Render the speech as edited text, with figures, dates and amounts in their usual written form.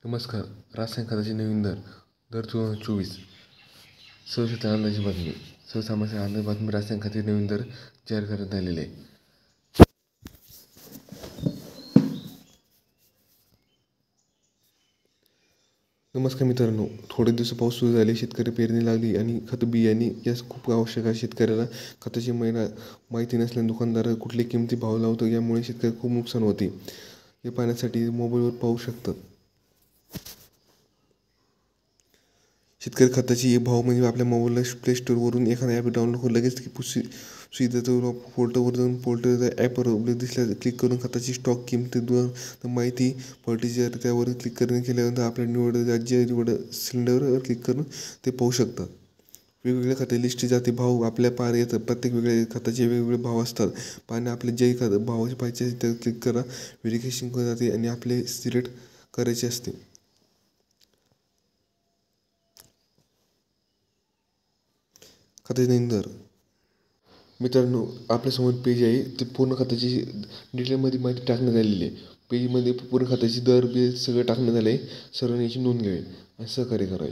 नमस्कार. रासायनिक खताचे नवीन दर 2024 सर्वसाधारण अंदाजाची बातमी. सर्वसामान्य अंदाज बातमी. रासायनिक खताचे नवीन दर जाहीर करण्यात आलेले आहे. नमस्कार मित्रांनो. थोडे दिवस पाऊस सुरू झाले, शेतकरी पेरणी लागली आणि खत बियाणे यास खूप आवश्यक आहे. शेतकऱ्याला खताची माहिती नसल्याने दुकानदार कुठले किमती भाव लावतो, यामुळे शेतकरी खूप नुकसान होते. हे पाहण्यासाठी मोबाईलवर पाहू शकतात. शेतकरी खताची भाव म्हणजे आपल्या मोबाईलला प्ले स्टोअरवरून एखादा ॲप डाउनलोड करून लगेच सुविधाचं पोर्टलवर जाऊन पोर्टल ॲपवर उपलब्ध दिसल्यास क्लिक करून खताची स्टॉक किंमत माहिती फर्टिलायझर त्यावर क्लिक केल्यानंतर आपल्या निवड राज्य निवड सिलेंडरवर क्लिक करून ते पाहू शकतात. वेगवेगळ्या खते लिस्ट जाती भाव आपल्या पार येतात. प्रत्येक वेगळ्या खताचे वेगवेगळे भाव असतात. पाहणे आपले जे भाव पाहिजे त्यावर क्लिक करा. व्हेरिफिकेशन करून जाते आणि आपले सिलेक्ट करायचे असते. खताचे नवीन दर. मित्रांनो, आपल्यासमोर पेज आहे. ते पूर्ण खताची डिटेलमध्ये माहिती टाकण्यात आलेली आहे. पेजमध्ये पूर्ण खताची दर बी सगळं टाकण्यात आलं आहे. सर्वांनी याची नोंद घ्यावी आणि सहकार्य करावे.